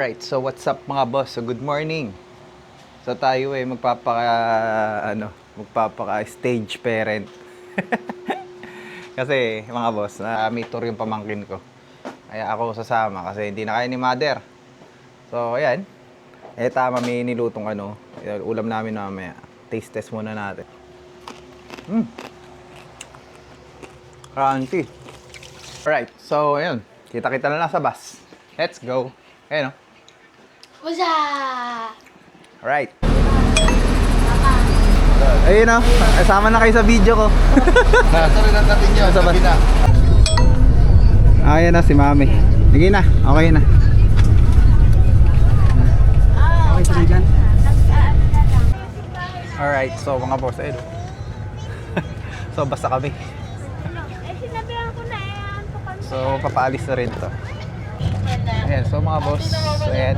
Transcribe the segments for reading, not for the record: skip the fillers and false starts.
Right, so what's up mga boss? So good morning. So tayo magpapaka stage parent. Kasi mga boss, may tour yung pamangkin ko. Kaya ako sasama kasi hindi na kaya ni mother. So ayan. Tama, may nilutong ulam namin mamaya. Taste test muna natin. Crunchy. Alright, so ayun. Kita-kita na lang sa bus. Let's go. Ayun o. Wasa! Alright. Ayun o. Kasama na kayo sa video ko. Sasarin natin yun sa kabila. Ayan na si mami. Sige na. Okay na. Okay sa dyan. Alright. So mga boss. Ayun. So basta kami. Sinabihan ko na So papaalis na rin to. Ayan. So mga boss. Ayan.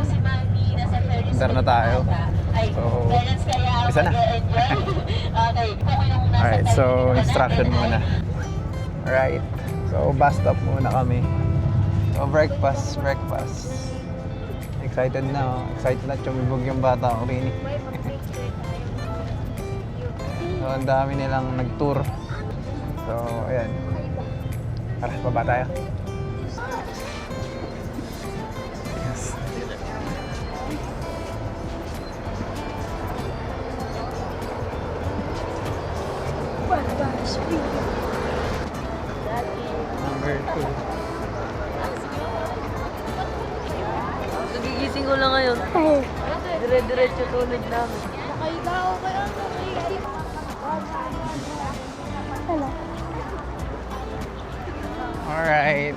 Punta na tayo. So isa na. Alright. So instruction muna. Alright. So bus stop muna kami. So breakfast. Excited na. Excited na tumibog yung bata ko rin. So ang dami nilang nag-tour. So ayan. Tara, baba tayo. Yes. Number 2. Nagigising ko lang ngayon. Dire-diretso tulog namin. Nakita ako kaya nakiisip. Hello. Alright.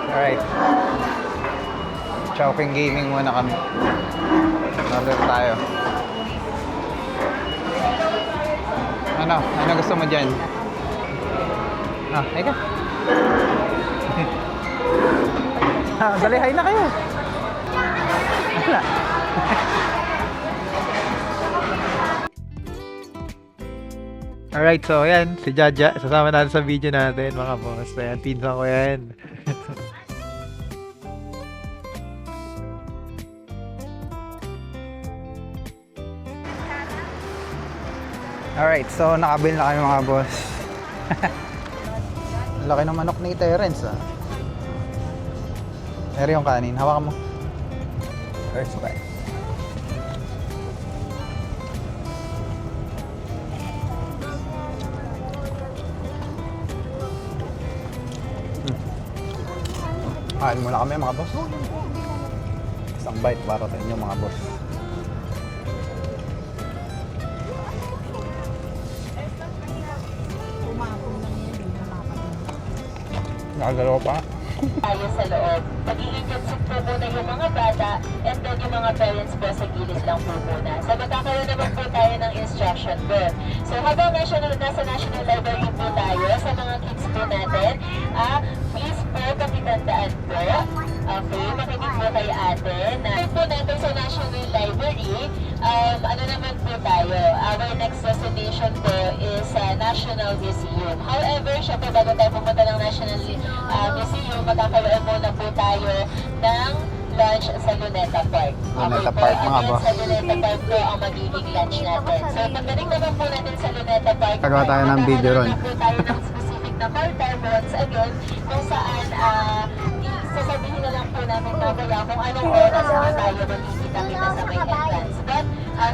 Alright. Chopping gaming muna kami. Order tayo. Ano gusto mo dyan? Eka. Dali, hay na kayo. Wala. Alright, so ayan, si Jaja. Sasama natin sa video natin, mga boss. Ayan, pinsan ko yan. Alright, so nakabil na kami mga boss. Laki ng manok ni Terence Eri yung kanin, hawakan mo. Alright, okay. Kain muna kami mga boss. Isang bite para sa inyo mga boss. Nakagalaw pa. Tayo sa loob. Pag-iingat po muna yung mga bata and then yung mga parents po sa gilid lang po muna. So magkakaroon naman po tayo ng instruction book. So habang nasa National Library po tayo sa mga kids po natin, please po pakitandaan po. Okay, makinig po kay ate na po natin sa National Library, ano naman po tayo, our next destination po is National Museum. However, syempre bago tayo pumunta ng National Museum, magkakaroon muna po tayo ng lunch sa Luneta Park. Luneta Park, mga boss. Sa Luneta Park po ang magiging lunch natin. So, pagdating naman po natin sa Luneta Park, Tagawa tayo ng video ron. po tayo ng specific na call time once again, kung saan sasabihin na lang po namin mamaya kung anong oras na tayo magkikita-kita sa may entrance. But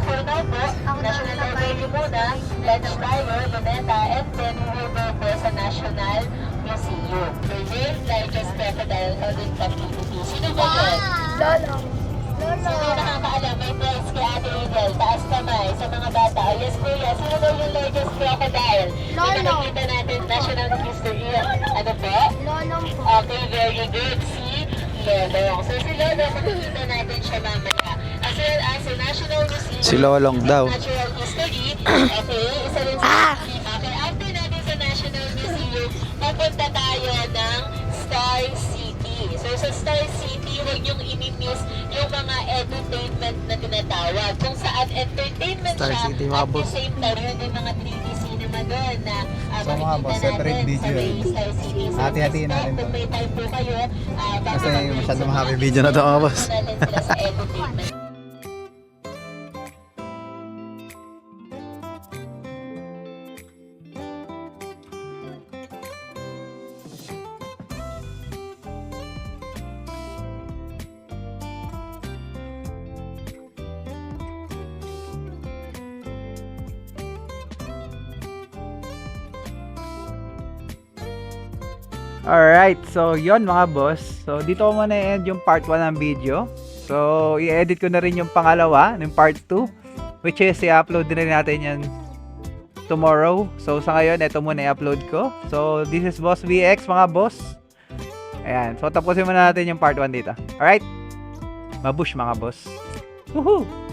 for now po, National Library muna, lunch tayo, Luneta, and then we will go po sa National Museum. The world's largest crocodile held in captivity. Sino ba yun? Lolo. Sino nakakaalam? May prize kay Ate Edel. Taas kamay sa mga bata. Oh, yes, kuya. Sino daw yung largest crocodile? Lolo. May nakikita natin National History. Ano po? Lolong po. Okay, very good. Si Lolong. So si Lolong, makikita natin siya mamaya. As well as sa National Museum. Si Lolong daw. Natural History. Okay, isa rin sa Okay, after natin sa National Museum, papunta tayo ng Star City. So sa Star City, huwag niyong i-miss yung mga entertainment na tinatawag. Kung saan entertainment Star siya, City, mga at the boss. same time, yun yung mga 3D cinema kasama doon na So, mga boss, separate video yun. Hati-hatiin natin to. Kung may time po kayo, Kasi masyadong happy video na to mga boss. natin sila sa edutainment. Alright, so yon mga boss. So dito ko muna i-end yung part 1 ng video. So i-edit ko na rin yung pangalawa, yung part 2, which is i-upload din natin yan tomorrow. So sa ngayon, ito muna i-upload ko. So this is Boss VX mga boss. Ayan, so tapusin muna natin yung part 1 dito. Alright, mabush mga boss. Woohoo!